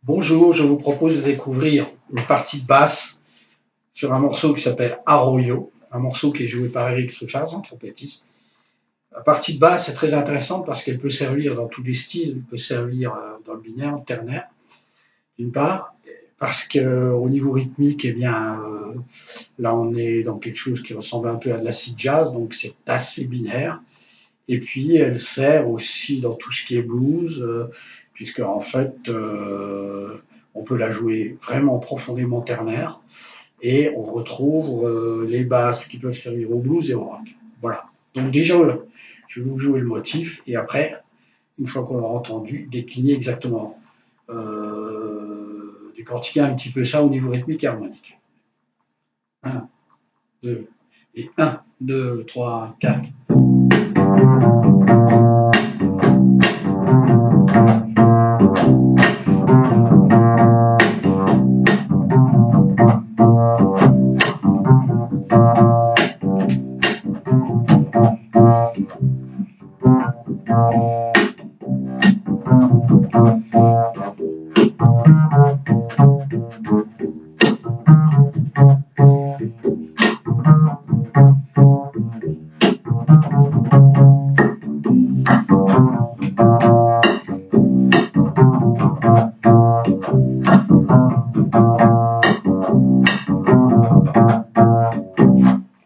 Bonjour, je vous propose de découvrir une partie de basse sur un morceau qui s'appelle Arroyo, un morceau qui est joué par Eric Truffaz, un trompettiste. La partie de basse est très intéressante parce qu'elle peut servir dans tous les styles, elle peut servir dans le binaire, le ternaire, d'une part, parce qu'au niveau rythmique, eh bien, là on est dans quelque chose qui ressemble un peu à de l'acid jazz, donc c'est assez binaire. Et puis elle sert aussi dans tout ce qui est blues, puisque en fait on peut la jouer vraiment profondément ternaire, et on retrouve les basses qui peuvent servir au blues et au rock. Voilà. Donc déjà, je vais vous jouer le motif, et après, une fois qu'on l'aura entendu, décliner exactement, décortiquer un petit peu ça au niveau rythmique et harmonique. 1, 2, et 1, 2, 3, 4.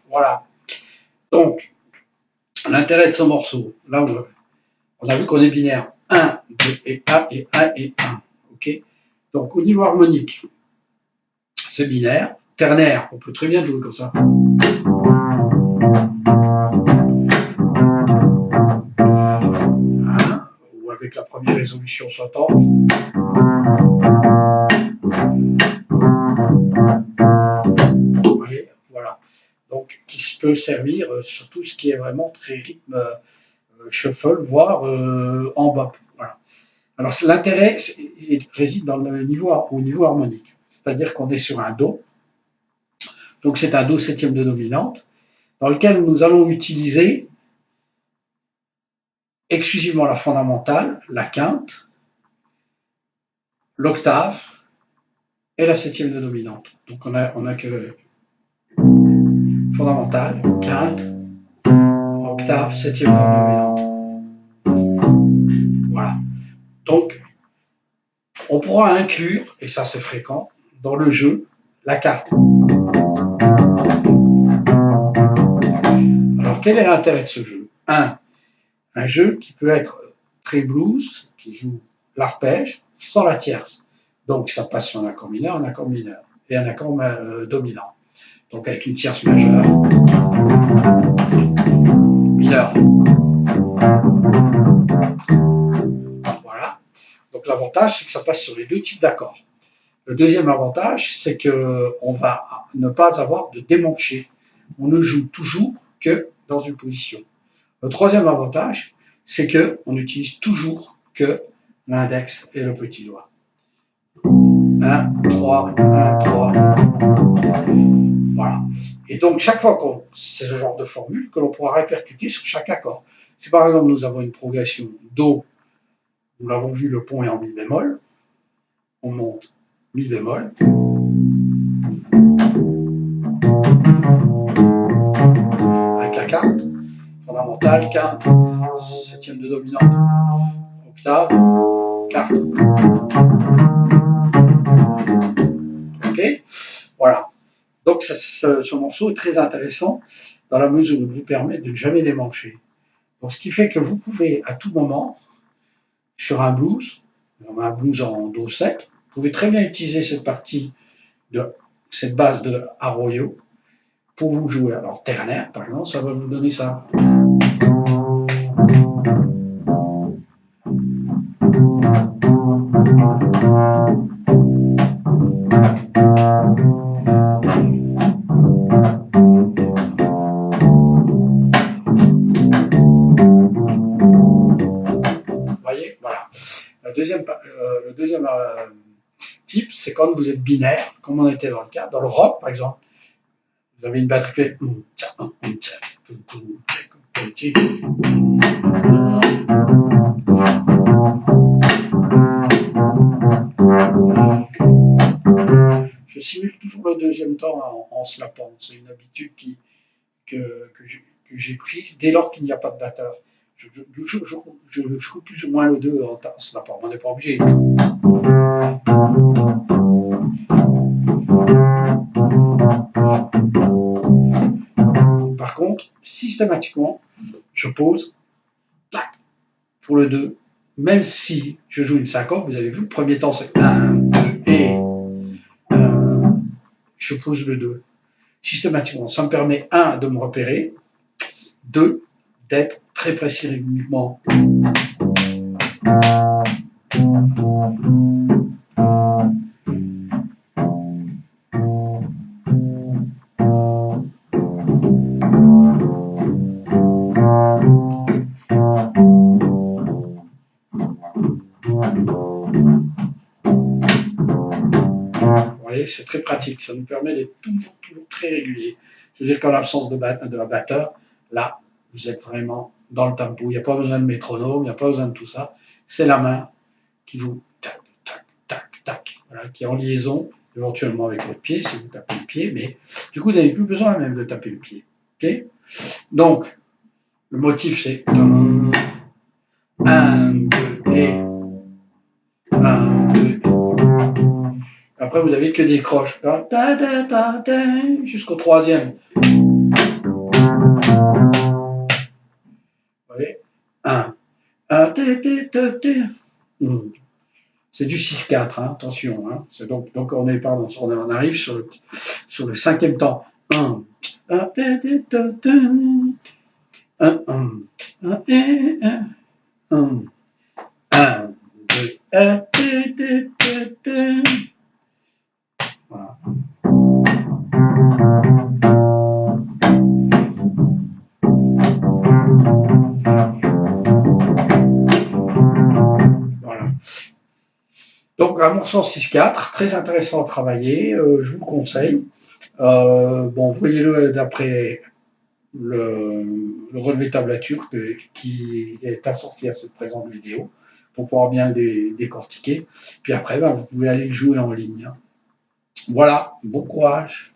Voilà. Donc, l'intérêt de ce morceau, là, on a vu qu'on est binaire 1, 2 et 1 et 1 et 1. Okay, donc, au niveau harmonique, c'est binaire. Ternaire, on peut très bien jouer comme ça. Hein, ou avec la première résolution s'entend. Voilà. Donc, qui peut servir sur tout ce qui est vraiment très rythme shuffle, voire en bop. Voilà. Alors, l'intérêt réside dans au niveau harmonique. C'est-à-dire qu'on est sur un Do. Donc, c'est un Do septième de dominante, dans lequel nous allons utiliser exclusivement la fondamentale, la quinte, l'octave et la septième de dominante. Donc, on a que fondamentale, quinte, octave, septième de dominante. Voilà. Donc, on pourra inclure, et ça c'est fréquent, dans le jeu, la carte. Alors, quel est l'intérêt de ce jeu? Un jeu qui peut être très blues, qui joue l'arpège sans la tierce. Donc, ça passe sur un accord mineur et un accord dominant. Donc, avec une tierce majeure, mineure. Voilà. Donc, l'avantage, c'est que ça passe sur les deux types d'accords. Le deuxième avantage, c'est qu'on va ne pas avoir de démanché. On ne joue toujours que dans une position. Le troisième avantage, c'est qu'on n'utilise toujours que l'index et le petit doigt. 1, 3, 1, 3. Voilà. Et donc, chaque fois qu'on. C'est ce genre de formule que l'on pourra répercuter sur chaque accord. Si par exemple nous avons une progression Do, nous l'avons vu, le pont est en mi bémol, on monte mi bémol. Avec la quinte, fondamentale, quinte, septième de dominante, octave, quarte. Ok, voilà. Donc ce morceau est très intéressant dans la mesure où il vous permet de ne jamais démancher. Donc ce qui fait que vous pouvez à tout moment, sur un blues en Do 7, vous pouvez très bien utiliser cette partie de cette base de Arroyo pour vous jouer. Alors ternaire, par exemple, ça va vous donner ça. Voyez, voilà. Le deuxième type, c'est quand vous êtes binaire, comme on était dans le cas. Dans le rock, par exemple, vous avez une batterie qui fait. simule toujours le deuxième temps en slapant. C'est une habitude que j'ai prise dès lors qu'il n'y a pas de batteur. Je joue plus ou moins le 2 en slapant. On n'est pas obligé. Par contre, systématiquement, je pose pour le 2, même si je joue une syncope, vous avez vu, le premier temps c'est 1, 2 et je pose le 2. Systématiquement, ça me permet 1 de me repérer, 2 d'être très précis rythmiquement. Vous voyez, c'est très pratique, ça nous permet d'être toujours très régulier. C'est-à-dire qu'en l'absence de batteur, là, vous êtes vraiment dans le tempo. Il n'y a pas besoin de métronome, il n'y a pas besoin de tout ça. C'est la main qui vous tac, tac, tac, tac, voilà, qui est en liaison éventuellement avec votre pied si vous tapez le pied, mais du coup, vous n'avez plus besoin même de taper le pied. Okay, donc, le motif c'est 1, 2 et 1, 2. Après, vous n'avez que des croches jusqu'au troisième. Vous voyez, 1, 1, c'est du 6-4, hein, attention. Hein. Donc on arrive sur le cinquième temps. 1, 1, 1, 1, 2, voilà. Voilà. Donc un morceau en 6-4, très intéressant à travailler, je vous le conseille. Bon, voyez-le d'après le relevé tablature qui est assorti à cette présente vidéo pour pouvoir bien le décortiquer. Puis après, vous pouvez aller le jouer en ligne. Voilà, bon courage.